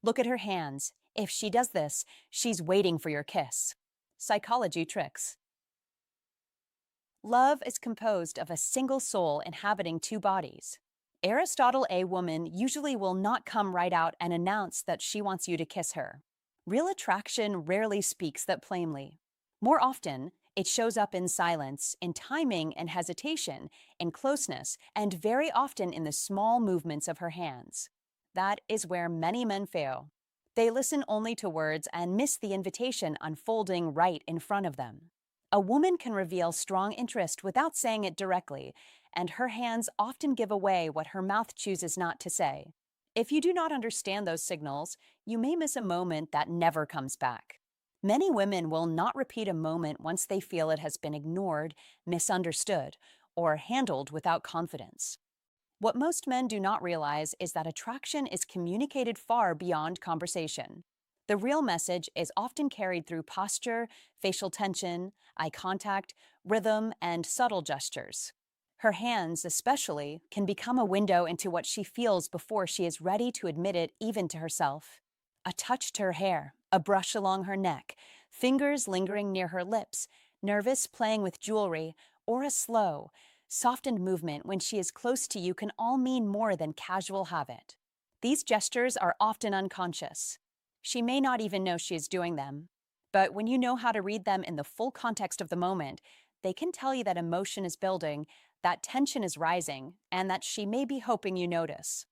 Look at her hands. If she does this, she's waiting for your kiss. Psychology tricks. Love is composed of a single soul inhabiting two bodies. Aristotle, a woman usually will not come right out and announce that she wants you to kiss her. Real attraction rarely speaks that plainly. More often, it shows up in silence, in timing and hesitation, in closeness, and very often in the small movements of her hands. That is where many men fail. They listen only to words and miss the invitation unfolding right in front of them. A woman can reveal strong interest without saying it directly, and her hands often give away what her mouth chooses not to say. If you do not understand those signals, you may miss a moment that never comes back. Many women will not repeat a moment once they feel it has been ignored, misunderstood, or handled without confidence. What most men do not realize is that attraction is communicated far beyond conversation. The real message is often carried through posture, facial tension, eye contact, rhythm, and subtle gestures. Her hands, especially, can become a window into what she feels before she is ready to admit it even to herself. A touch to her hair, a brush along her neck, fingers lingering near her lips, nervous playing with jewelry, or a slow, softened movement when she is close to you can all mean more than casual habit. These gestures are often unconscious. She may not even know she is doing them. But when you know how to read them in the full context of the moment, they can tell you that emotion is building, that tension is rising, and that she may be hoping you notice.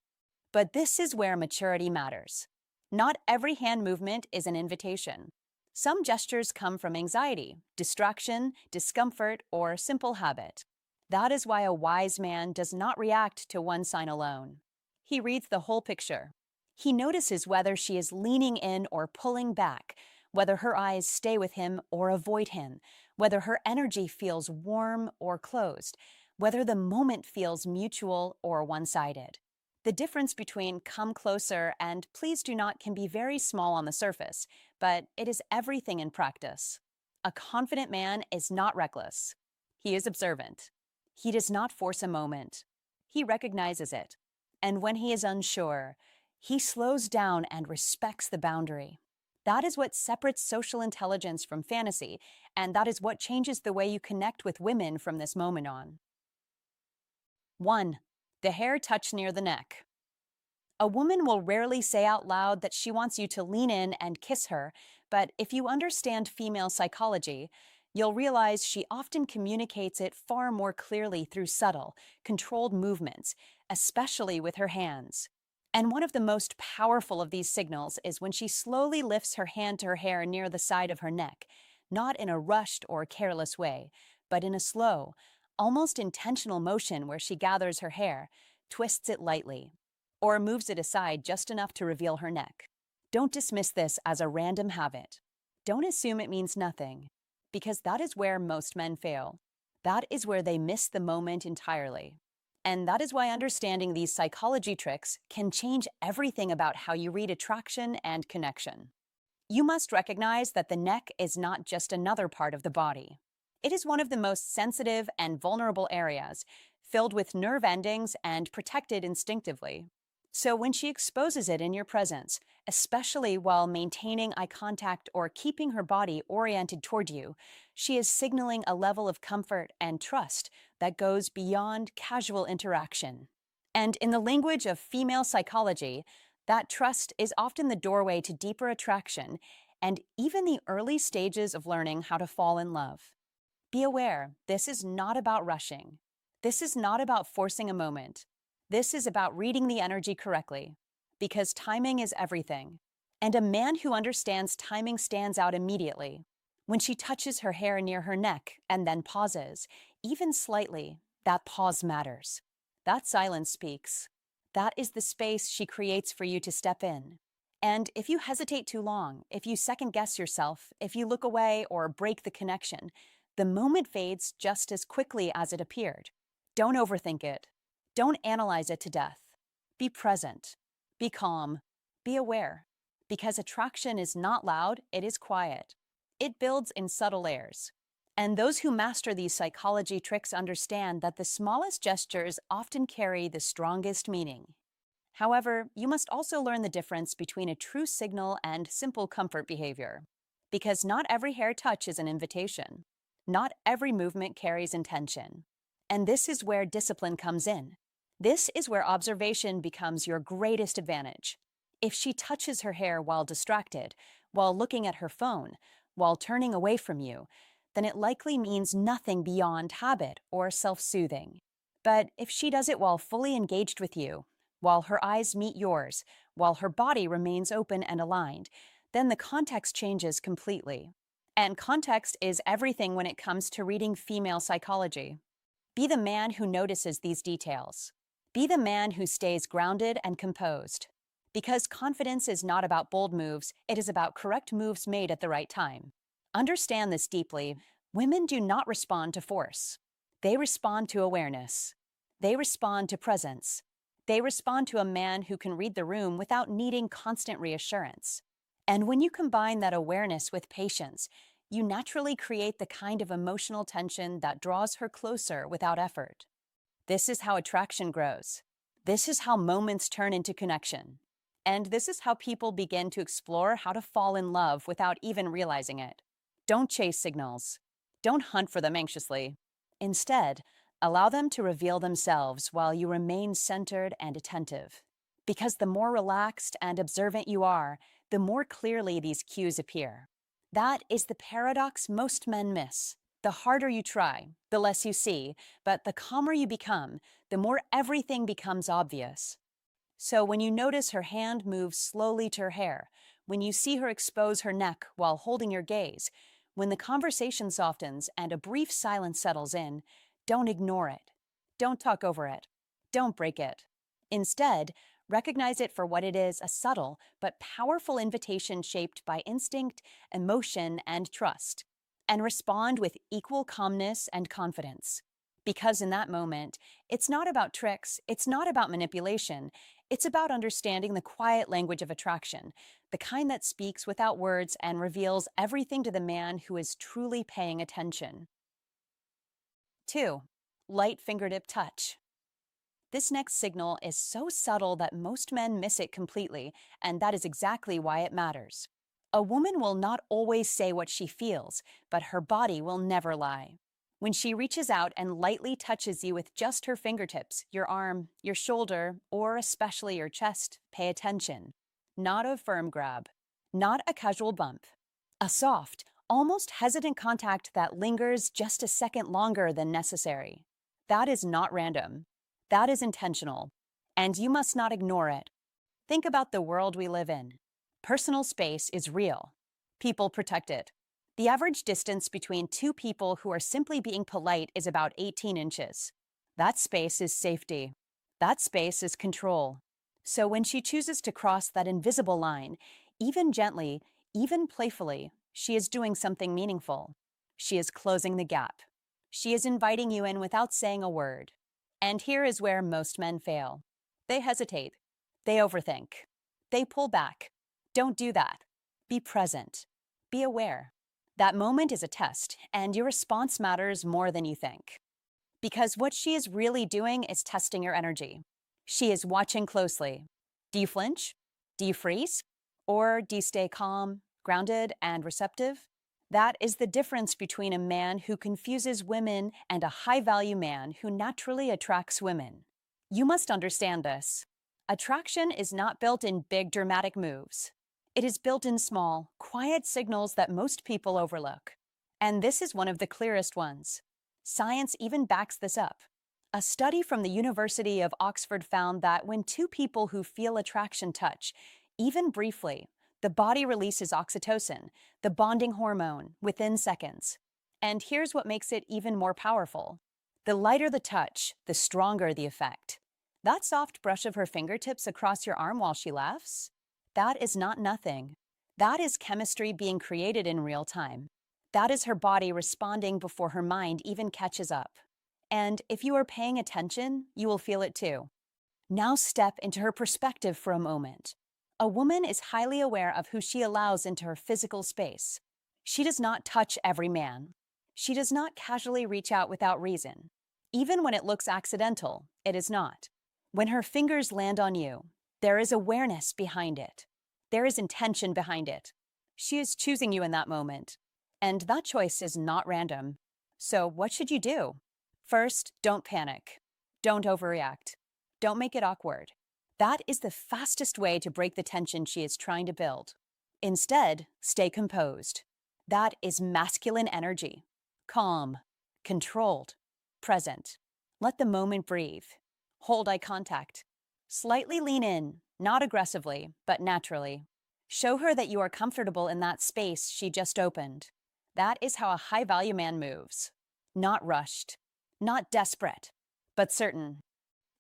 But this is where maturity matters. Not every hand movement is an invitation. Some gestures come from anxiety, distraction, discomfort, or simple habit. That is why a wise man does not react to one sign alone. He reads the whole picture. He notices whether she is leaning in or pulling back, whether her eyes stay with him or avoid him, whether her energy feels warm or closed, whether the moment feels mutual or one-sided. The difference between "come closer" and "please do not" can be very small on the surface, but it is everything in practice. A confident man is not reckless. He is observant. He does not force a moment. He recognizes it. And when he is unsure, he slows down and respects the boundary. That is what separates social intelligence from fantasy, and that is what changes the way you connect with women from this moment on. 1. The hair touch near the neck. A woman will rarely say out loud that she wants you to lean in and kiss her, but if you understand female psychology, you'll realize she often communicates it far more clearly through subtle, controlled movements, especially with her hands. And one of the most powerful of these signals is when she slowly lifts her hand to her hair near the side of her neck, not in a rushed or careless way, but in a slow, almost intentional motion where she gathers her hair, twists it lightly, or moves it aside just enough to reveal her neck. Don't dismiss this as a random habit. Don't assume it means nothing, because that is where most men fail. That is where they miss the moment entirely. And that is why understanding these psychology tricks can change everything about how you read attraction and connection. You must recognize that the neck is not just another part of the body. It is one of the most sensitive and vulnerable areas, filled with nerve endings and protected instinctively. So when she exposes it in your presence, especially while maintaining eye contact or keeping her body oriented toward you, she is signaling a level of comfort and trust that goes beyond casual interaction. And in the language of female psychology, that trust is often the doorway to deeper attraction and even the early stages of learning how to fall in love. Be aware, this is not about rushing. This is not about forcing a moment. This is about reading the energy correctly, because timing is everything. And a man who understands timing stands out immediately. When she touches her hair near her neck and then pauses, even slightly, that pause matters. That silence speaks. That is the space she creates for you to step in. And if you hesitate too long, if you second-guess yourself, if you look away or break the connection, the moment fades just as quickly as it appeared. Don't overthink it. Don't analyze it to death. Be present. Be calm. Be aware. Because attraction is not loud, it is quiet. It builds in subtle layers. And those who master these psychology tricks understand that the smallest gestures often carry the strongest meaning. However, you must also learn the difference between a true signal and simple comfort behavior. Because not every hair touch is an invitation. Not every movement carries intention. And this is where discipline comes in. This is where observation becomes your greatest advantage. If she touches her hair while distracted, while looking at her phone, while turning away from you, then it likely means nothing beyond habit or self-soothing. But if she does it while fully engaged with you, while her eyes meet yours, while her body remains open and aligned, then the context changes completely. And context is everything when it comes to reading female psychology. Be the man who notices these details. Be the man who stays grounded and composed. Because confidence is not about bold moves, it is about correct moves made at the right time. Understand this deeply. Women do not respond to force. They respond to awareness. They respond to presence. They respond to a man who can read the room without needing constant reassurance. And when you combine that awareness with patience, you naturally create the kind of emotional tension that draws her closer without effort. This is how attraction grows. This is how moments turn into connection. And this is how people begin to explore how to fall in love without even realizing it. Don't chase signals. Don't hunt for them anxiously. Instead, allow them to reveal themselves while you remain centered and attentive. Because the more relaxed and observant you are, the more clearly these cues appear. That is the paradox most men miss. The harder you try, the less you see, but the calmer you become, the more everything becomes obvious. So when you notice her hand move slowly to her hair, when you see her expose her neck while holding your gaze, when the conversation softens and a brief silence settles in, don't ignore it. Don't talk over it. Don't break it. Instead, recognize it for what it is, a subtle but powerful invitation shaped by instinct, emotion, and trust. And respond with equal calmness and confidence. Because in that moment, it's not about tricks, it's not about manipulation, it's about understanding the quiet language of attraction, the kind that speaks without words and reveals everything to the man who is truly paying attention. 2. Light fingertip touch. This next signal is so subtle that most men miss it completely, and that is exactly why it matters. A woman will not always say what she feels, but her body will never lie. When she reaches out and lightly touches you with just her fingertips, your arm, your shoulder, or especially your chest, pay attention. Not a firm grab. Not a casual bump. A soft, almost hesitant contact that lingers just a second longer than necessary. That is not random. That is intentional. And you must not ignore it. Think about the world we live in. Personal space is real. People protect it. The average distance between two people who are simply being polite is about 18 inches. That space is safety. That space is control. So when she chooses to cross that invisible line, even gently, even playfully, she is doing something meaningful. She is closing the gap. She is inviting you in without saying a word. And here is where most men fail. They hesitate. They overthink. They pull back. Don't do that. Be present. Be aware. That moment is a test, and your response matters more than you think. Because what she is really doing is testing your energy. She is watching closely. Do you flinch? Do you freeze? Or do you stay calm, grounded, and receptive? That is the difference between a man who confuses women and a high-value man who naturally attracts women. You must understand this. Attraction is not built in big dramatic moves. It is built in small, quiet signals that most people overlook. And this is one of the clearest ones. Science even backs this up. A study from the University of Oxford found that when two people who feel attraction touch, even briefly, the body releases oxytocin, the bonding hormone, within seconds. And here's what makes it even more powerful. The lighter the touch, the stronger the effect. That soft brush of her fingertips across your arm while she laughs? That is not nothing. That is chemistry being created in real time. That is her body responding before her mind even catches up. And if you are paying attention, you will feel it too. Now step into her perspective for a moment. A woman is highly aware of who she allows into her physical space. She does not touch every man. She does not casually reach out without reason. Even when it looks accidental, it is not. When her fingers land on you, There is awareness behind it. There is intention behind it. She is choosing you in that moment. And that choice is not random. So, what should you do? First, don't panic. Don't overreact. Don't make it awkward. That is the fastest way to break the tension she is trying to build. Instead, stay composed. That is masculine energy. Calm, controlled, present. Let the moment breathe. Hold eye contact. Slightly lean in, not aggressively, but naturally. Show her that you are comfortable in that space she just opened. That is how a high-value man moves. Not rushed, not desperate, but certain.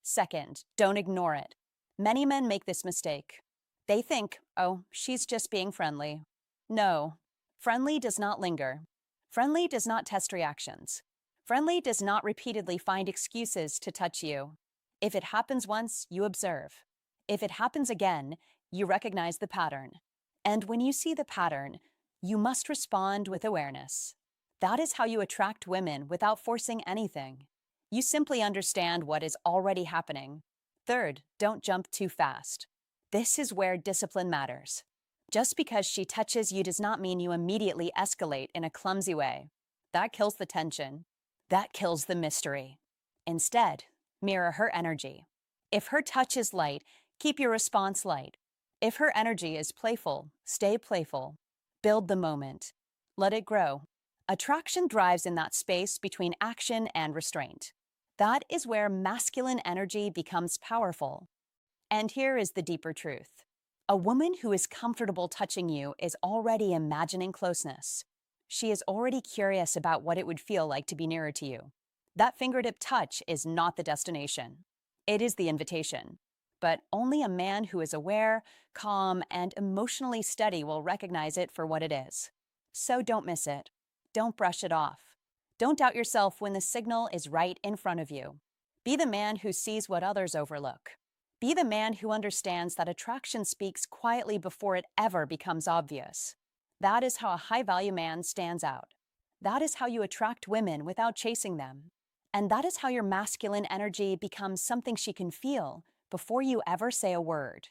Second, don't ignore it. Many men make this mistake. They think, oh, she's just being friendly. No, friendly does not linger. Friendly does not test reactions. Friendly does not repeatedly find excuses to touch you. If it happens once, you observe. If it happens again, you recognize the pattern. And when you see the pattern, you must respond with awareness. That is how you attract women without forcing anything. You simply understand what is already happening. Third, don't jump too fast. This is where discipline matters. Just because she touches you does not mean you immediately escalate in a clumsy way. That kills the tension. That kills the mystery. Instead, mirror her energy. If her touch is light, keep your response light. If her energy is playful, stay playful. Build the moment. Let it grow. Attraction thrives in that space between action and restraint. That is where masculine energy becomes powerful. And here is the deeper truth. A woman who is comfortable touching you is already imagining closeness. She is already curious about what it would feel like to be nearer to you. That fingertip touch is not the destination. It is the invitation. But only a man who is aware, calm, and emotionally steady will recognize it for what it is. So don't miss it. Don't brush it off. Don't doubt yourself when the signal is right in front of you. Be the man who sees what others overlook. Be the man who understands that attraction speaks quietly before it ever becomes obvious. That is how a high-value man stands out. That is how you attract women without chasing them. And that is how your masculine energy becomes something she can feel before you ever say a word.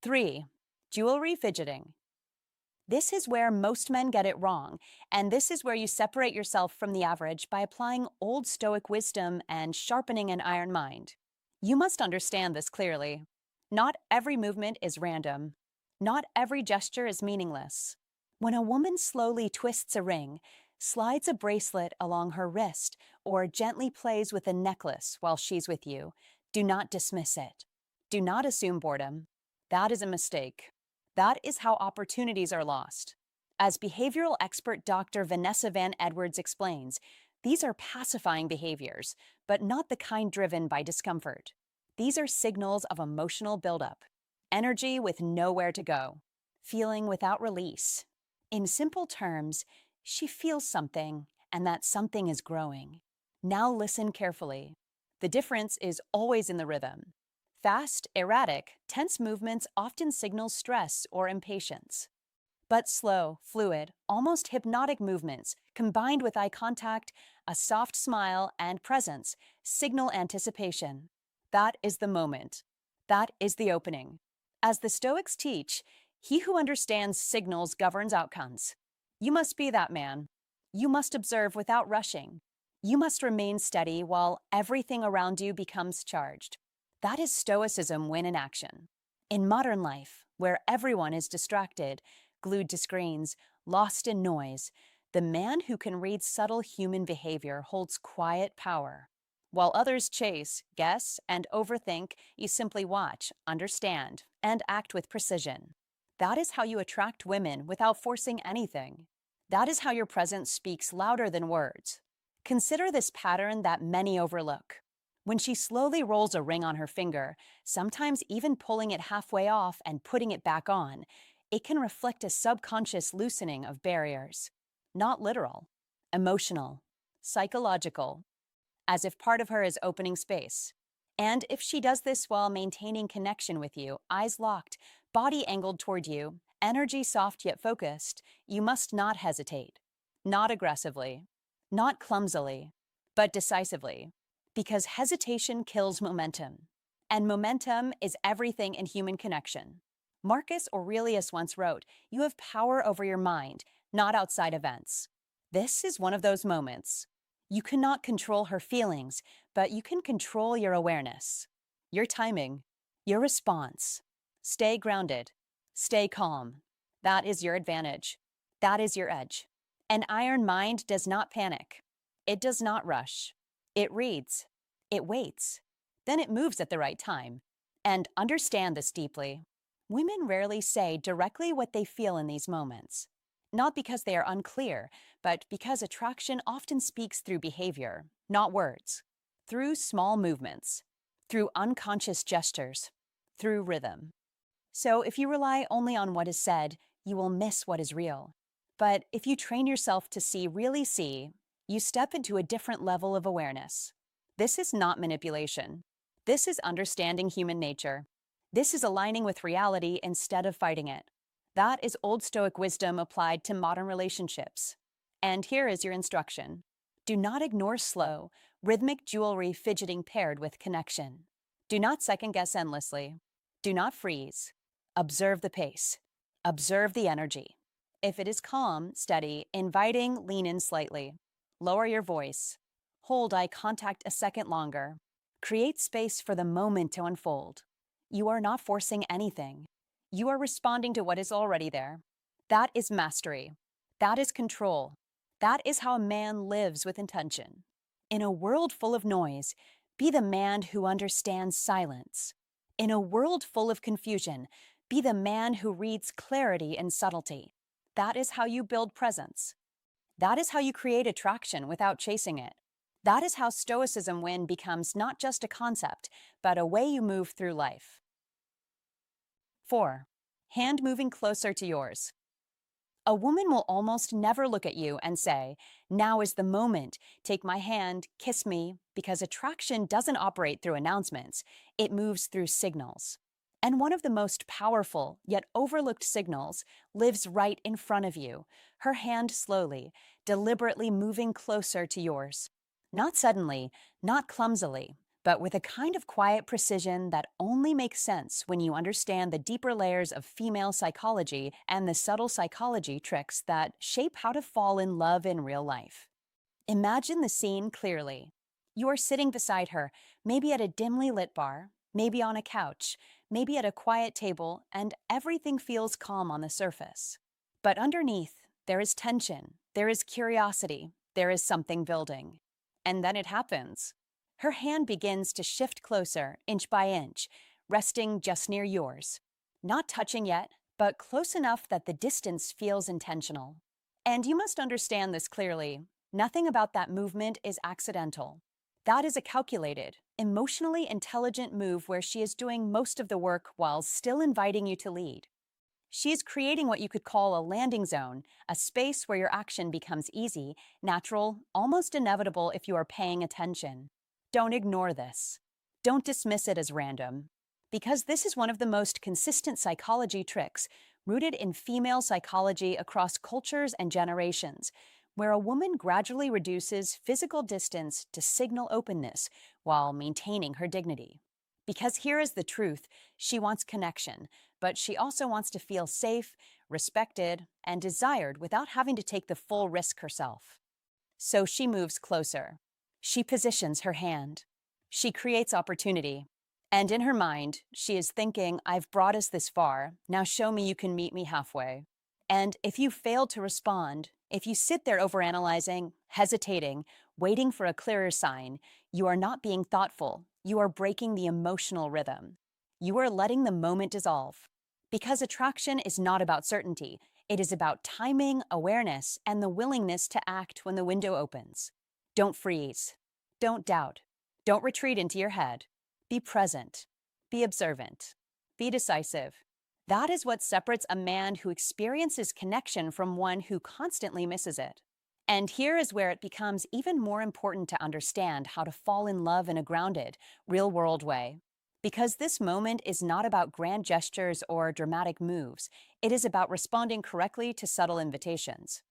3. Jewelry fidgeting. This is where most men get it wrong, and this is where you separate yourself from the average by applying old Stoic wisdom and sharpening an iron mind. You must understand this clearly. Not every movement is random. Not every gesture is meaningless. When a woman slowly twists a ring, slides a bracelet along her wrist, or gently plays with a necklace while she's with you, do not dismiss it. Do not assume boredom. That is a mistake. That is how opportunities are lost. As behavioral expert Dr. Vanessa Van Edwards explains, these are pacifying behaviors, but not the kind driven by discomfort. These are signals of emotional buildup, energy with nowhere to go, feeling without release. In simple terms, she feels something, and that something is growing. Now listen carefully. The difference is always in the rhythm. Fast, erratic, tense movements often signal stress or impatience. But slow, fluid, almost hypnotic movements, combined with eye contact, a soft smile, and presence, signal anticipation. That is the moment. That is the opening. As the Stoics teach, he who understands signals governs outcomes. You must be that man. You must observe without rushing. You must remain steady while everything around you becomes charged. That is Stoicism when in action. In modern life, where everyone is distracted, glued to screens, lost in noise, the man who can read subtle human behavior holds quiet power. While others chase, guess, and overthink, you simply watch, understand, and act with precision. That is how you attract women without forcing anything. That is how your presence speaks louder than words. Consider this pattern that many overlook. When she slowly rolls a ring on her finger, sometimes even pulling it halfway off and putting it back on, it can reflect a subconscious loosening of barriers. Not literal, emotional, psychological, as if part of her is opening space. And if she does this while maintaining connection with you, eyes locked, body angled toward you, energy soft yet focused, you must not hesitate. Not aggressively, not clumsily, but decisively. Because hesitation kills momentum. And momentum is everything in human connection. Marcus Aurelius once wrote, "You have power over your mind, not outside events." This is one of those moments. You cannot control her feelings, but you can control your awareness, your timing, your response. Stay grounded. Stay calm. That is your advantage. That is your edge. An iron mind does not panic. It does not rush. It reads. It waits. Then it moves at the right time. And understand this deeply. Women rarely say directly what they feel in these moments. Not because they are unclear, but because attraction often speaks through behavior, not words. Through small movements. Through unconscious gestures. Through rhythm. So if you rely only on what is said, you will miss what is real. But if you train yourself to really see, you step into a different level of awareness. This is not manipulation. This is understanding human nature. This is aligning with reality instead of fighting it. That is old Stoic wisdom applied to modern relationships. And here is your instruction. Do not ignore slow, rhythmic jewelry fidgeting paired with connection. Do not second guess endlessly. Do not freeze. Observe the pace. Observe the energy. If it is calm, steady, inviting, lean in slightly. Lower your voice. Hold eye contact a second longer. Create space for the moment to unfold. You are not forcing anything. You are responding to what is already there. That is mastery. That is control. That is how a man lives with intention. In a world full of noise, be the man who understands silence. In a world full of confusion, be the man who reads clarity and subtlety. That is how you build presence. That is how you create attraction without chasing it. That is how Stoicism win becomes not just a concept, but a way you move through life. 4. Hand moving closer to yours. A woman will almost never look at you and say, "Now is the moment, take my hand, kiss me," because attraction doesn't operate through announcements, it moves through signals. And one of the most powerful, yet overlooked signals lives right in front of you, her hand slowly, deliberately moving closer to yours. Not suddenly, not clumsily, but with a kind of quiet precision that only makes sense when you understand the deeper layers of female psychology and the subtle psychology tricks that shape how to fall in love in real life. Imagine the scene clearly. You are sitting beside her, maybe at a dimly lit bar, maybe on a couch, maybe at a quiet table, and everything feels calm on the surface. But underneath, there is tension, there is curiosity, there is something building. And then it happens. Her hand begins to shift closer, inch by inch, resting just near yours. Not touching yet, but close enough that the distance feels intentional. And you must understand this clearly. Nothing about that movement is accidental. That is a calculated, emotionally intelligent move where she is doing most of the work while still inviting you to lead. She is creating what you could call a landing zone, a space where your action becomes easy, natural, almost inevitable if you are paying attention. Don't ignore this. Don't dismiss it as random. Because this is one of the most consistent psychology tricks rooted in female psychology across cultures and generations, where a woman gradually reduces physical distance to signal openness while maintaining her dignity. Because here is the truth, she wants connection, but she also wants to feel safe, respected, and desired without having to take the full risk herself. So she moves closer. She positions her hand. She creates opportunity. And in her mind, she is thinking, "I've brought us this far. Now show me you can meet me halfway." And if you fail to respond, if you sit there overanalyzing, hesitating, waiting for a clearer sign, you are not being thoughtful. You are breaking the emotional rhythm. You are letting the moment dissolve. Because attraction is not about certainty. It is about timing, awareness, and the willingness to act when the window opens. Don't freeze. Don't doubt. Don't retreat into your head. Be present. Be observant. Be decisive. That is what separates a man who experiences connection from one who constantly misses it. And here is where it becomes even more important to understand how to fall in love in a grounded, real-world way. Because this moment is not about grand gestures or dramatic moves. It is about responding correctly to subtle invitations.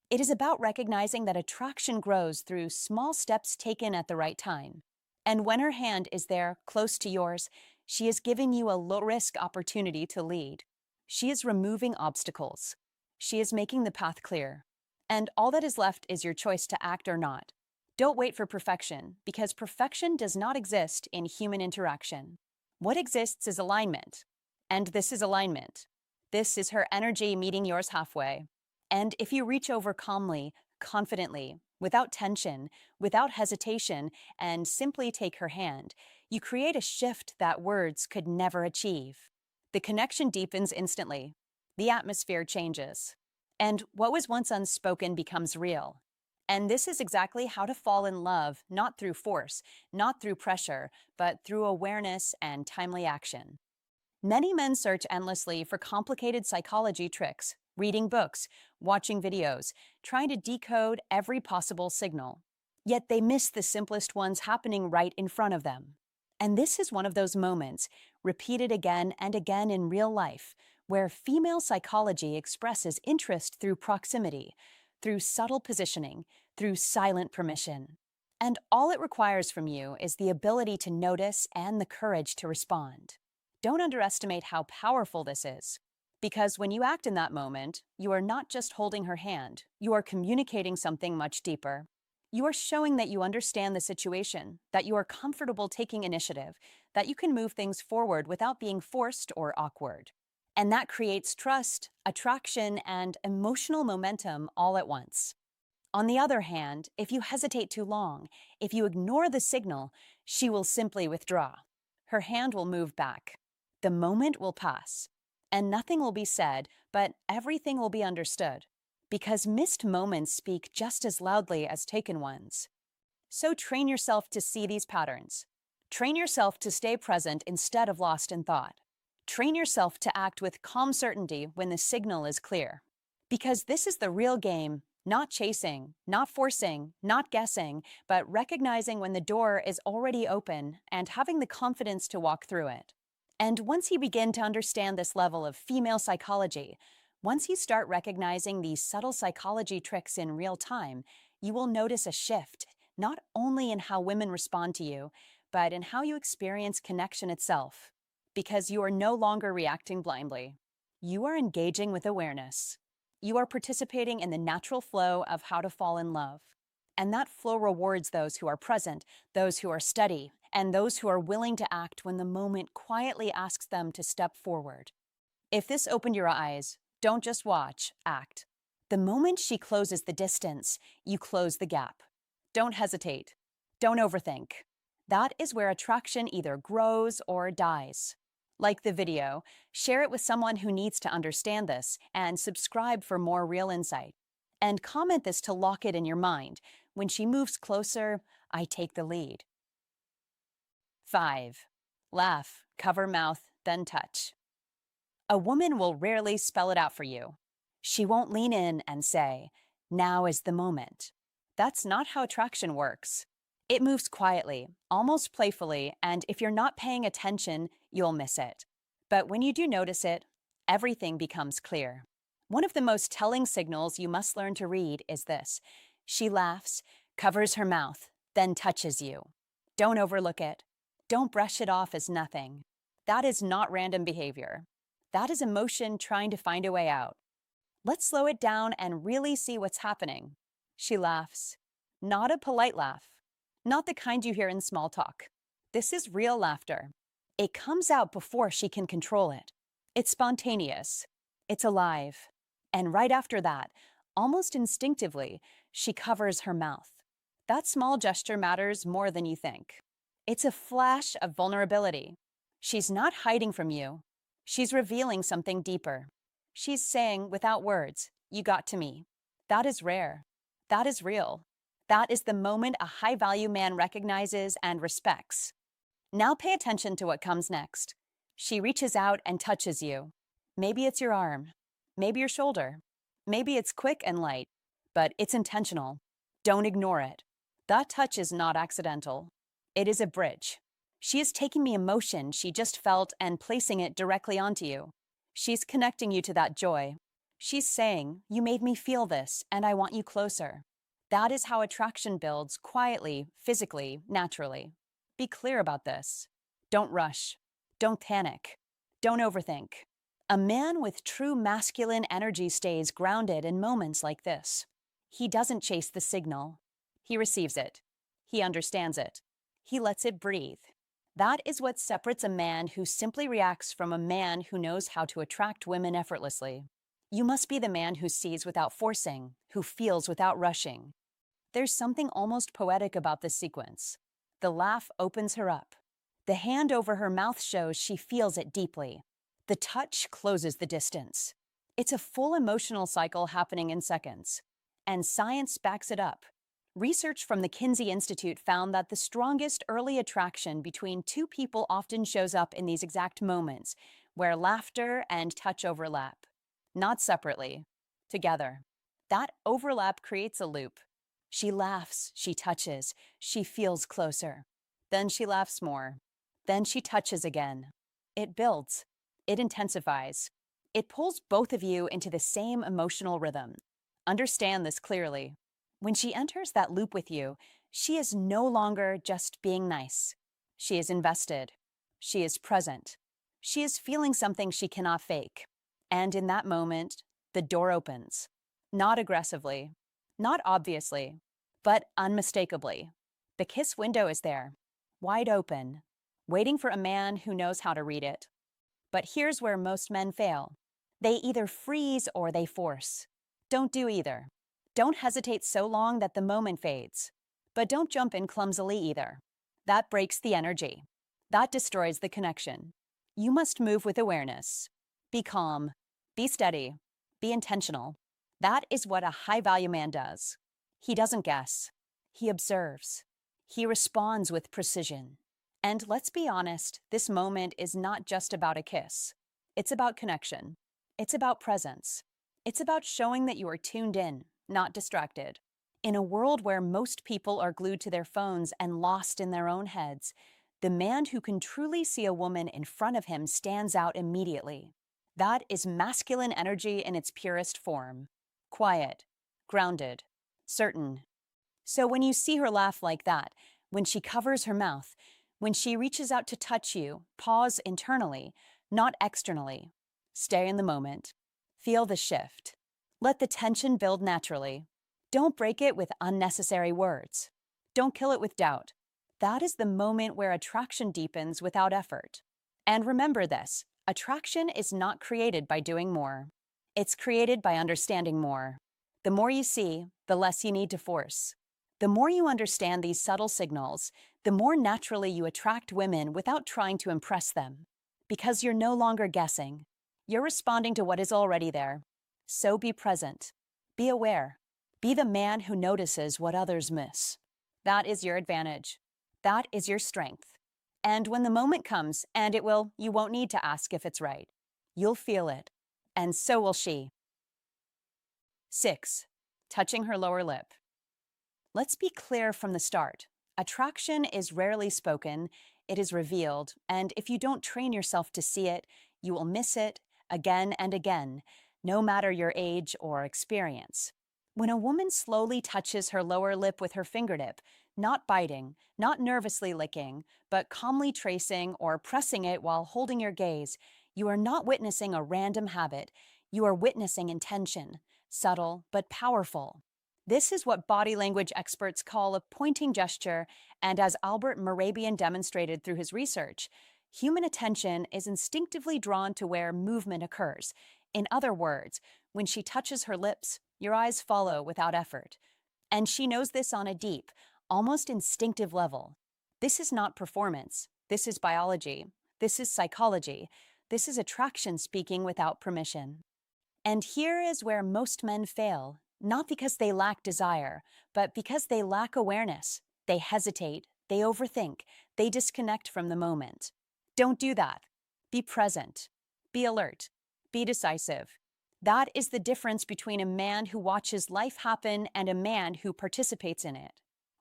It is about recognizing that attraction grows through small steps taken at the right time. And when her hand is there, close to yours, she is giving you a low-risk opportunity to lead. She is removing obstacles. She is making the path clear. And all that is left is your choice to act or not. Don't wait for perfection, because perfection does not exist in human interaction. What exists is alignment. And this is alignment. This is her energy meeting yours halfway. And if you reach over calmly, confidently, without tension, without hesitation, and simply take her hand, you create a shift that words could never achieve. The connection deepens instantly. The atmosphere changes. And what was once unspoken becomes real. And this is exactly how to fall in love, not through force, not through pressure, but through awareness and timely action. Many men search endlessly for complicated psychology tricks, reading books, watching videos, trying to decode every possible signal. Yet they miss the simplest ones happening right in front of them. And this is one of those moments, repeated again and again in real life, where female psychology expresses interest through proximity, through subtle positioning, through silent permission. And all it requires from you is the ability to notice and the courage to respond. Don't underestimate how powerful this is. Because when you act in that moment, you are not just holding her hand, you are communicating something much deeper. You are showing that you understand the situation, that you are comfortable taking initiative, that you can move things forward without being forced or awkward. And that creates trust, attraction, and emotional momentum all at once. On the other hand, if you hesitate too long, if you ignore the signal, she will simply withdraw. Her hand will move back. The moment will pass. And nothing will be said, but everything will be understood. Because missed moments speak just as loudly as taken ones. So train yourself to see these patterns. Train yourself to stay present instead of lost in thought. Train yourself to act with calm certainty when the signal is clear. Because this is the real game, not chasing, not forcing, not guessing, but recognizing when the door is already open and having the confidence to walk through it. And once you begin to understand this level of female psychology, once you start recognizing these subtle psychology tricks in real time, you will notice a shift, not only in how women respond to you, but in how you experience connection itself. Because you are no longer reacting blindly. You are engaging with awareness. You are participating in the natural flow of how to fall in love. And that flow rewards those who are present, those who are steady, and those who are willing to act when the moment quietly asks them to step forward. If this opened your eyes, don't just watch, act. The moment she closes the distance, you close the gap. Don't hesitate. Don't overthink. That is where attraction either grows or dies. Like the video, share it with someone who needs to understand this, and subscribe for more real insight. And comment this to lock it in your mind. When she moves closer, I take the lead. 5. Laugh, cover mouth, then touch. A woman will rarely spell it out for you. She won't lean in and say, "Now is the moment." That's not how attraction works. It moves quietly, almost playfully, and if you're not paying attention, you'll miss it. But when you do notice it, everything becomes clear. One of the most telling signals you must learn to read is this. She laughs, covers her mouth, then touches you. Don't overlook it. Don't brush it off as nothing. That is not random behavior. That is emotion trying to find a way out. Let's slow it down and really see what's happening. She laughs. Not a polite laugh. Not the kind you hear in small talk. This is real laughter. It comes out before she can control it. It's spontaneous. It's alive. And right after that, almost instinctively, she covers her mouth. That small gesture matters more than you think. It's a flash of vulnerability. She's not hiding from you. She's revealing something deeper. She's saying, without words, "You got to me." That is rare. That is real. That is the moment a high-value man recognizes and respects. Now pay attention to what comes next. She reaches out and touches you. Maybe it's your arm. Maybe your shoulder. Maybe it's quick and light, but it's intentional. Don't ignore it. That touch is not accidental. It is a bridge. She is taking the emotion she just felt and placing it directly onto you. She's connecting you to that joy. She's saying, "You made me feel this, and I want you closer." That is how attraction builds quietly, physically, naturally. Be clear about this. Don't rush. Don't panic. Don't overthink. A man with true masculine energy stays grounded in moments like this. He doesn't chase the signal. He receives it. He understands it. He lets it breathe. That is what separates a man who simply reacts from a man who knows how to attract women effortlessly. You must be the man who sees without forcing, who feels without rushing. There's something almost poetic about this sequence. The laugh opens her up. The hand over her mouth shows she feels it deeply. The touch closes the distance. It's a full emotional cycle happening in seconds. And science backs it up. Research from the Kinsey Institute found that the strongest early attraction between two people often shows up in these exact moments, where laughter and touch overlap. Not separately, together. That overlap creates a loop. She laughs, she touches, she feels closer. Then she laughs more. Then she touches again. It builds. It intensifies. It pulls both of you into the same emotional rhythm. Understand this clearly. When she enters that loop with you, she is no longer just being nice. She is invested. She is present. She is feeling something she cannot fake. And in that moment, the door opens. Not aggressively, not obviously, but unmistakably. The kiss window is there, wide open, waiting for a man who knows how to read it. But here's where most men fail. They either freeze or they force. Don't do either. Don't hesitate so long that the moment fades. But don't jump in clumsily either. That breaks the energy. That destroys the connection. You must move with awareness. Be calm. Be steady. Be intentional. That is what a high-value man does. He doesn't guess. He observes. He responds with precision. And let's be honest, this moment is not just about a kiss. It's about connection. It's about presence. It's about showing that you are tuned in, not distracted. In a world where most people are glued to their phones and lost in their own heads, the man who can truly see a woman in front of him stands out immediately. That is masculine energy in its purest form. Quiet, grounded, certain. So when you see her laugh like that, when she covers her mouth, when she reaches out to touch you, pause internally, not externally. Stay in the moment. Feel the shift. Let the tension build naturally. Don't break it with unnecessary words. Don't kill it with doubt. That is the moment where attraction deepens without effort. And remember this, attraction is not created by doing more. It's created by understanding more. The more you see, the less you need to force. The more you understand these subtle signals, the more naturally you attract women without trying to impress them. Because you're no longer guessing. You're responding to what is already there. So be present. Be aware. Be the man who notices what others miss. That is your advantage. That is your strength. And when the moment comes, and it will, you won't need to ask if it's right. You'll feel it. And so will she. 6. Touching her lower lip. Let's be clear from the start. Attraction is rarely spoken, it is revealed, and if you don't train yourself to see it, you will miss it again and again, no matter your age or experience. When a woman slowly touches her lower lip with her fingertip, not biting, not nervously licking, but calmly tracing or pressing it while holding your gaze, you are not witnessing a random habit, you are witnessing intention, subtle but powerful. This is what body language experts call a pointing gesture, and as Albert Mehrabian demonstrated through his research, human attention is instinctively drawn to where movement occurs. In other words, when she touches her lips, your eyes follow without effort. And she knows this on a deep, almost instinctive level. This is not performance. This is biology. This is psychology. This is attraction speaking without permission. And here is where most men fail. Not because they lack desire, but because they lack awareness. They hesitate, they overthink, they disconnect from the moment. Don't do that. Be present. Be alert. Be decisive. That is the difference between a man who watches life happen and a man who participates in it.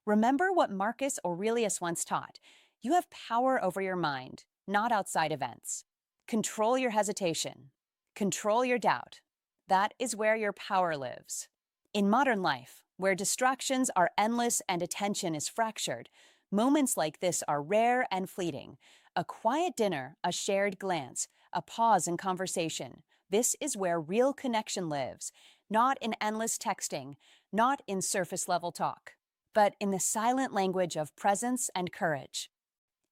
Remember what Marcus Aurelius once taught. You have power over your mind, not outside events. Control your hesitation. Control your doubt. That is where your power lives. In modern life, where distractions are endless and attention is fractured, Moments like this are rare and fleeting. A quiet dinner, a shared glance, a pause in conversation. This is where real connection lives, not in endless texting, not in surface level talk, but in the silent language of presence and courage.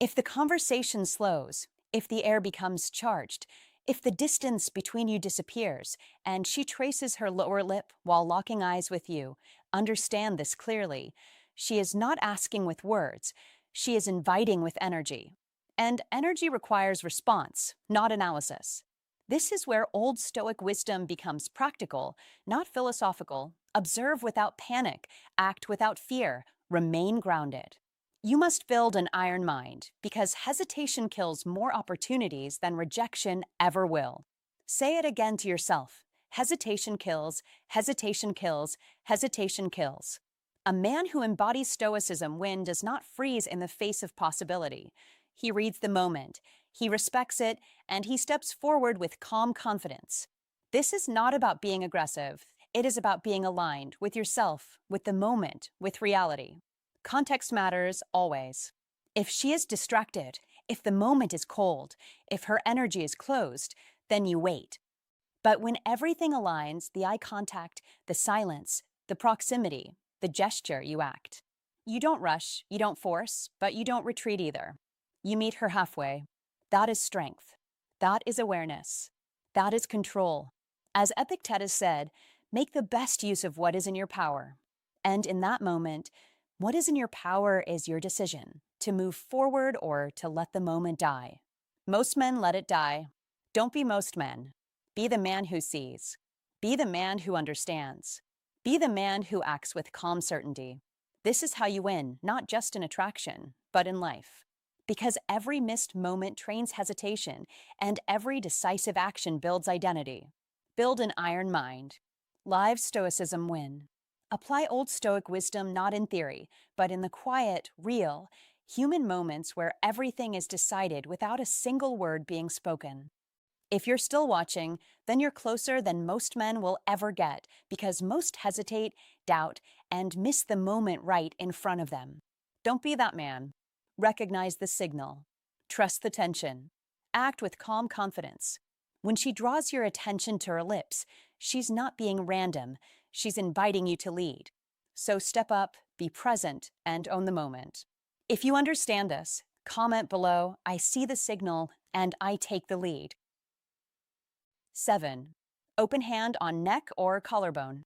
If the conversation slows, if the air becomes charged, if the distance between you disappears and she traces her lower lip while locking eyes with you, understand this clearly. She is not asking with words, she is inviting with energy. And energy requires response, not analysis. This is where old Stoic wisdom becomes practical, not philosophical. Observe without panic, act without fear, remain grounded. You must build an iron mind because hesitation kills more opportunities than rejection ever will. Say it again to yourself. Hesitation kills, hesitation kills, hesitation kills. A man who embodies Stoicism does not freeze in the face of possibility. He reads the moment, he respects it, and he steps forward with calm confidence. This is not about being aggressive. It is about being aligned with yourself, with the moment, with reality. Context matters always. If she is distracted, if the moment is cold, if her energy is closed, then you wait. But when everything aligns, the eye contact, the silence, the proximity, the gesture, you act. You don't rush, you don't force, but you don't retreat either. You meet her halfway. That is strength. That is awareness. That is control. As Epictetus said, make the best use of what is in your power. And in that moment, what is in your power is your decision, to move forward or to let the moment die. Most men let it die. Don't be most men. Be the man who sees. Be the man who understands. Be the man who acts with calm certainty. This is how you win, not just in attraction, but in life. Because every missed moment trains hesitation, and every decisive action builds identity. Build an iron mind. Live Stoicism win. Apply old Stoic wisdom not in theory, but in the quiet, real, human moments where everything is decided without a single word being spoken. If you're still watching, then you're closer than most men will ever get, because most hesitate, doubt, and miss the moment right in front of them. Don't be that man. Recognize the signal. Trust the tension. Act with calm confidence. When she draws your attention to her lips, she's not being random. She's inviting you to lead. So step up, be present, and own the moment. If you understand this, comment below, I see the signal, and I take the lead. 7. Open hand on neck or collarbone.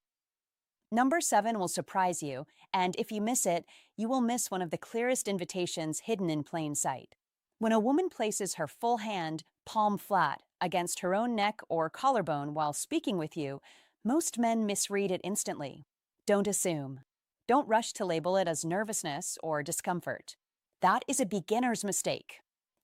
Number 7 will surprise you, and if you miss it, you will miss one of the clearest invitations hidden in plain sight. When a woman places her full hand, palm flat, against her own neck or collarbone while speaking with you, most men misread it instantly. Don't assume. Don't rush to label it as nervousness or discomfort. That is a beginner's mistake.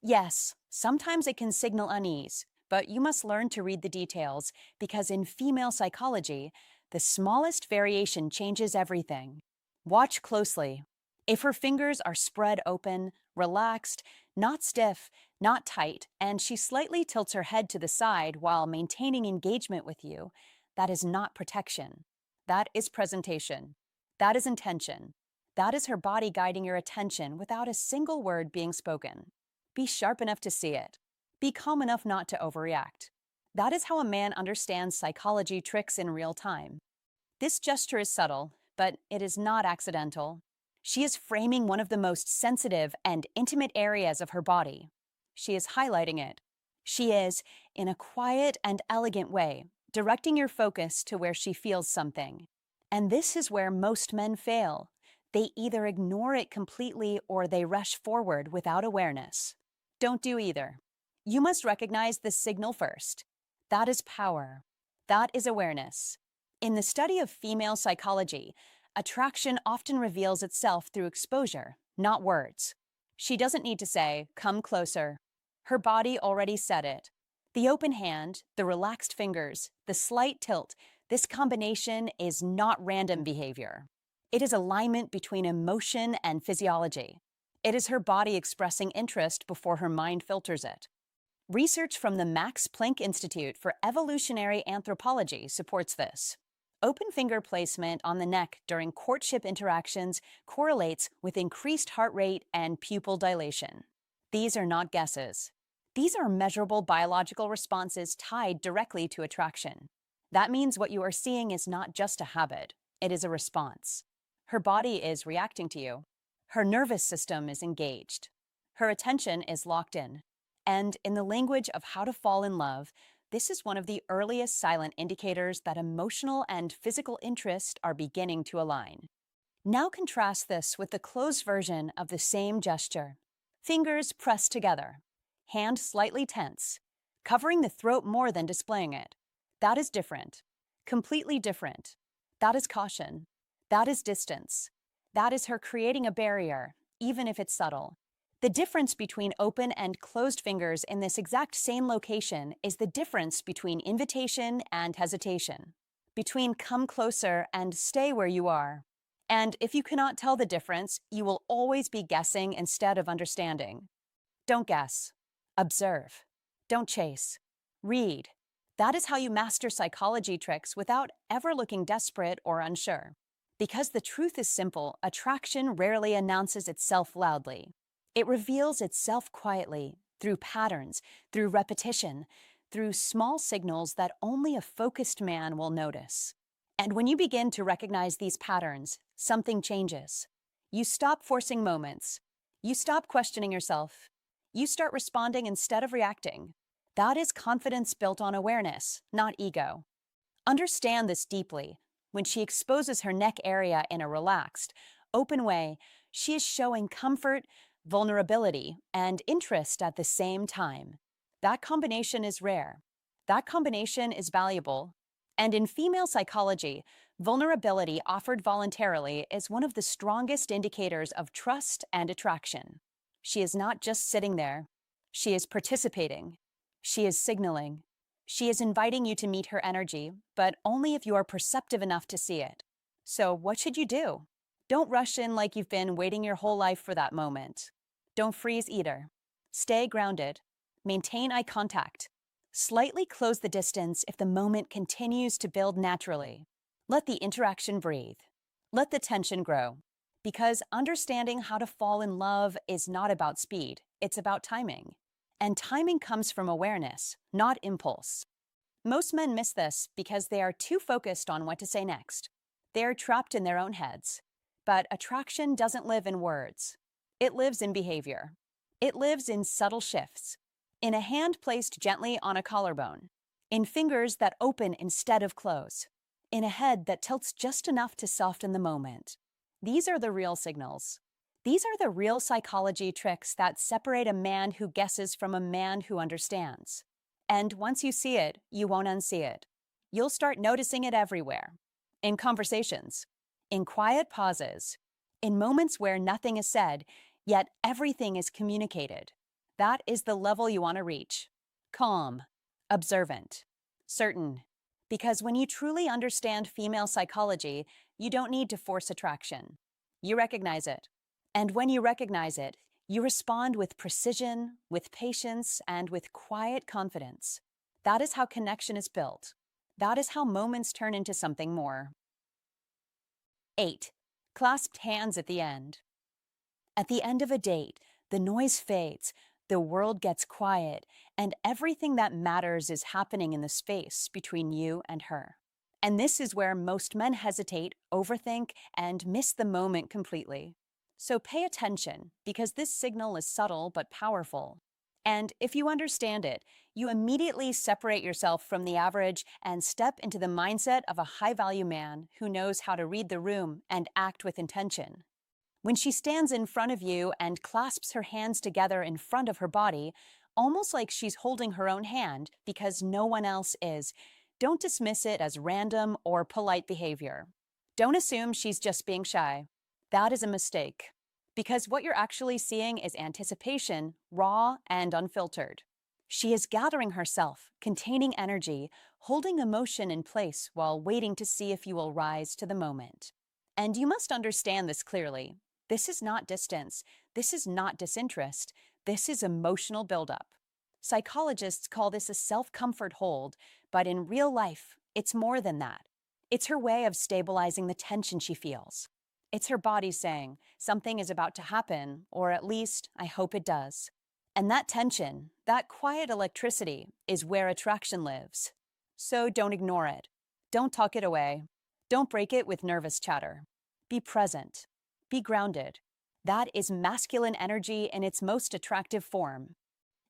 Yes, sometimes it can signal unease, but you must learn to read the details because in female psychology, the smallest variation changes everything. Watch closely. If her fingers are spread open, relaxed, not stiff, not tight, and she slightly tilts her head to the side while maintaining engagement with you, that is not protection. That is presentation. That is intention. That is her body guiding your attention without a single word being spoken. Be sharp enough to see it. Be calm enough not to overreact. That is how a man understands psychology tricks in real time. This gesture is subtle, but it is not accidental. She is framing one of the most sensitive and intimate areas of her body. She is highlighting it. She is, in a quiet and elegant way, directing your focus to where she feels something. And this is where most men fail. They either ignore it completely or they rush forward without awareness. Don't do either. You must recognize the signal first. That is power. That is awareness. In the study of female psychology, attraction often reveals itself through exposure, not words. She doesn't need to say, "Come closer." Her body already said it. The open hand, the relaxed fingers, the slight tilt, this combination is not random behavior. It is alignment between emotion and physiology. It is her body expressing interest before her mind filters it. Research from the Max Planck Institute for Evolutionary Anthropology supports this. Open finger placement on the neck during courtship interactions correlates with increased heart rate and pupil dilation. These are not guesses. These are measurable biological responses tied directly to attraction. That means what you are seeing is not just a habit, it is a response. Her body is reacting to you. Her nervous system is engaged. Her attention is locked in. And in the language of how to fall in love, this is one of the earliest silent indicators that emotional and physical interest are beginning to align. Now contrast this with the closed version of the same gesture. Fingers pressed together, hand slightly tense, covering the throat more than displaying it. That is different. Completely different. That is caution. That is distance. That is her creating a barrier, even if it's subtle. The difference between open and closed fingers in this exact same location is the difference between invitation and hesitation, between come closer and stay where you are. And if you cannot tell the difference, you will always be guessing instead of understanding. Don't guess. Observe. Don't chase. Read. That is how you master psychology tricks without ever looking desperate or unsure. Because the truth is simple, attraction rarely announces itself loudly. It reveals itself quietly, through patterns, through repetition, through small signals that only a focused man will notice. And when you begin to recognize these patterns, something changes. You stop forcing moments. You stop questioning yourself. You start responding instead of reacting. That is confidence built on awareness, not ego. Understand this deeply. When she exposes her neck area in a relaxed, open way, she is showing comfort, vulnerability, and interest at the same time. That combination is rare. That combination is valuable. And in female psychology, vulnerability offered voluntarily is one of the strongest indicators of trust and attraction. She is not just sitting there. She is participating. She is signaling. She is inviting you to meet her energy, but only if you are perceptive enough to see it. So what should you do? Don't rush in like you've been waiting your whole life for that moment. Don't freeze either. Stay grounded. Maintain eye contact. Slightly close the distance if the moment continues to build naturally. Let the interaction breathe. Let the tension grow. Because understanding how to fall in love is not about speed, it's about timing. And timing comes from awareness, not impulse. Most men miss this because they are too focused on what to say next. They are trapped in their own heads. But attraction doesn't live in words. It lives in behavior. It lives in subtle shifts, in a hand placed gently on a collarbone, in fingers that open instead of close, in a head that tilts just enough to soften the moment. These are the real signals. These are the real psychology tricks that separate a man who guesses from a man who understands. And once you see it, you won't unsee it. You'll start noticing it everywhere. In conversations, in quiet pauses, in moments where nothing is said, yet everything is communicated. That is the level you want to reach. Calm, observant, certain. Because when you truly understand female psychology, you don't need to force attraction. You recognize it. And when you recognize it, you respond with precision, with patience, and with quiet confidence. That is how connection is built. That is how moments turn into something more. 8. Clasped hands at the end. At the end of a date, the noise fades, the world gets quiet, and everything that matters is happening in the space between you and her. And this is where most men hesitate, overthink, and miss the moment completely. So pay attention, because this signal is subtle but powerful. And if you understand it, you immediately separate yourself from the average and step into the mindset of a high-value man who knows how to read the room and act with intention. When she stands in front of you and clasps her hands together in front of her body, almost like she's holding her own hand because no one else is, don't dismiss it as random or polite behavior. Don't assume she's just being shy. That is a mistake. Because what you're actually seeing is anticipation, raw and unfiltered. She is gathering herself, containing energy, holding emotion in place while waiting to see if you will rise to the moment. And you must understand this clearly. This is not distance. This is not disinterest. This is emotional buildup. Psychologists call this a self-comfort hold, but in real life, it's more than that. It's her way of stabilizing the tension she feels. It's her body saying, something is about to happen, or at least, I hope it does. And that tension, that quiet electricity, is where attraction lives. So don't ignore it. Don't tuck it away. Don't break it with nervous chatter. Be present. Be grounded. That is masculine energy in its most attractive form.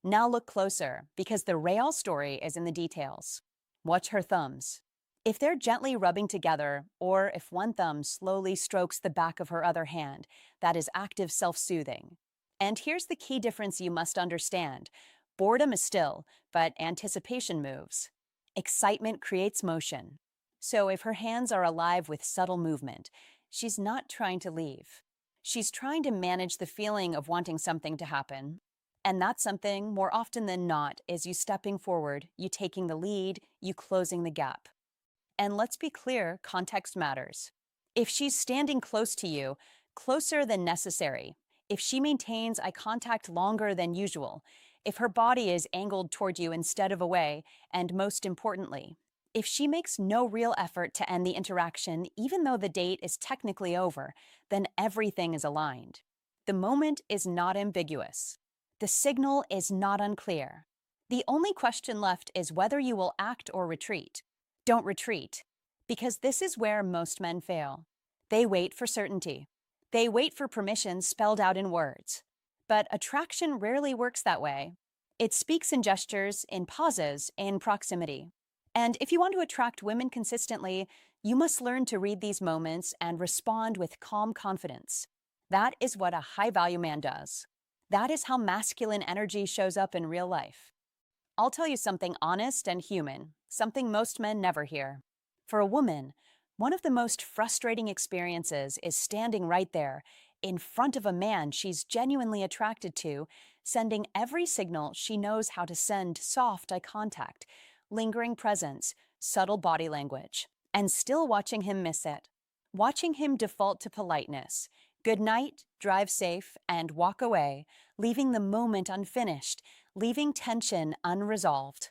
Now look closer, because the real story is in the details. Watch her thumbs. If they're gently rubbing together, or if one thumb slowly strokes the back of her other hand, that is active self-soothing. And here's the key difference you must understand. Boredom is still, but anticipation moves. Excitement creates motion. So if her hands are alive with subtle movement, she's not trying to leave. She's trying to manage the feeling of wanting something to happen. And that something, more often than not, is you stepping forward, you taking the lead, you closing the gap. And let's be clear, context matters. If she's standing close to you, closer than necessary, if she maintains eye contact longer than usual, if her body is angled toward you instead of away, and most importantly, if she makes no real effort to end the interaction even though the date is technically over, then everything is aligned. The moment is not ambiguous. The signal is not unclear. The only question left is whether you will act or retreat. Don't retreat, because this is where most men fail. They wait for certainty. They wait for permission spelled out in words. But attraction rarely works that way. It speaks in gestures, in pauses, in proximity. And if you want to attract women consistently, you must learn to read these moments and respond with calm confidence. That is what a high-value man does. That is how masculine energy shows up in real life. I'll tell you something honest and human, something most men never hear. For a woman, one of the most frustrating experiences is standing right there, in front of a man she's genuinely attracted to, sending every signal she knows how to send: soft eye contact, lingering presence, subtle body language, and still watching him miss it. Watching him default to politeness, good night, drive safe, and walk away, leaving the moment unfinished, leaving tension unresolved.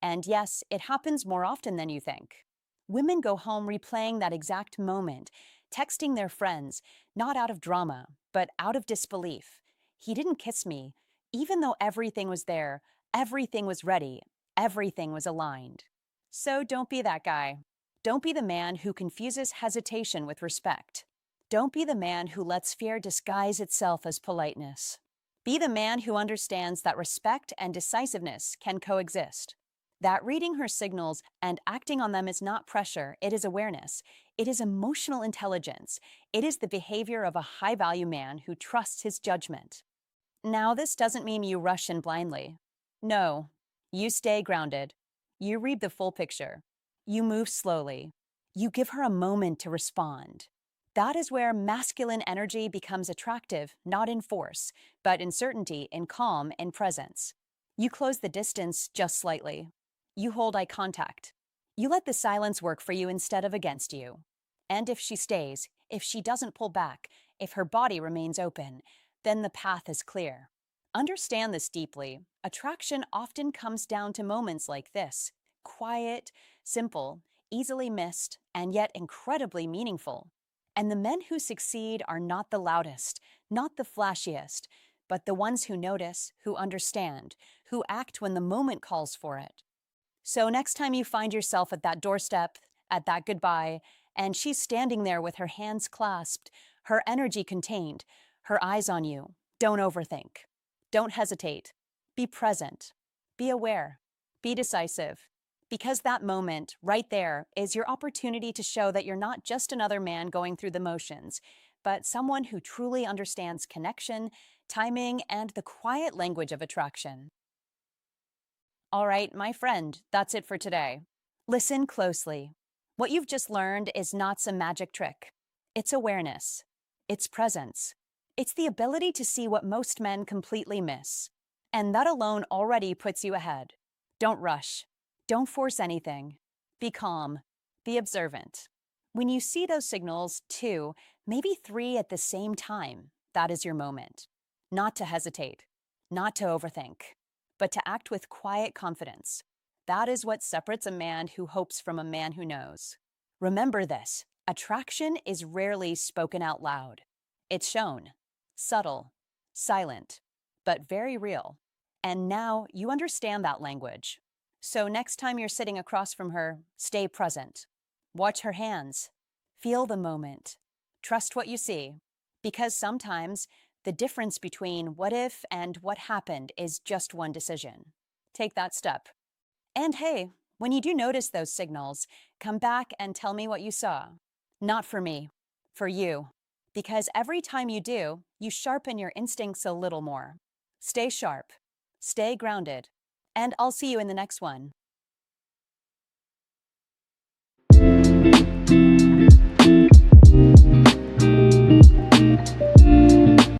And yes, it happens more often than you think. Women go home replaying that exact moment, texting their friends, not out of drama, but out of disbelief. He didn't kiss me, even though everything was there, everything was ready, everything was aligned. So don't be that guy. Don't be the man who confuses hesitation with respect. Don't be the man who lets fear disguise itself as politeness. Be the man who understands that respect and decisiveness can coexist. That reading her signals and acting on them is not pressure, it is awareness. It is emotional intelligence. It is the behavior of a high-value man who trusts his judgment. Now, this doesn't mean you rush in blindly. No, you stay grounded. You read the full picture. You move slowly. You give her a moment to respond. That is where masculine energy becomes attractive, not in force, but in certainty, in calm, in presence. You close the distance just slightly. You hold eye contact. You let the silence work for you instead of against you. And if she stays, if she doesn't pull back, if her body remains open, then the path is clear. Understand this deeply. Attraction often comes down to moments like this: quiet, simple, easily missed, and yet incredibly meaningful. And the men who succeed are not the loudest, not the flashiest, but the ones who notice, who understand, who act when the moment calls for it. So next time you find yourself at that doorstep, at that goodbye, and she's standing there with her hands clasped, her energy contained, her eyes on you, don't overthink. Don't hesitate. Be present. Be aware. Be decisive. Because that moment, right there, is your opportunity to show that you're not just another man going through the motions, but someone who truly understands connection, timing, and the quiet language of attraction. All right, my friend, that's it for today. Listen closely. What you've just learned is not some magic trick. It's awareness. It's presence. It's the ability to see what most men completely miss. And that alone already puts you ahead. Don't rush. Don't force anything. Be calm. Be observant. When you see those signals, 2, maybe 3 at the same time, that is your moment. Not to hesitate. Not to overthink, but to act with quiet confidence. That is what separates a man who hopes from a man who knows. Remember this: attraction is rarely spoken out loud. It's shown, subtle, silent, but very real. And now you understand that language. So next time you're sitting across from her, stay present. Watch her hands. Feel the moment. Trust what you see. Because sometimes the difference between what if and what happened is just one decision. Take that step. And hey, when you do notice those signals, come back and tell me what you saw. Not for me, for you. Because every time you do, you sharpen your instincts a little more. Stay sharp, stay grounded, and I'll see you in the next one.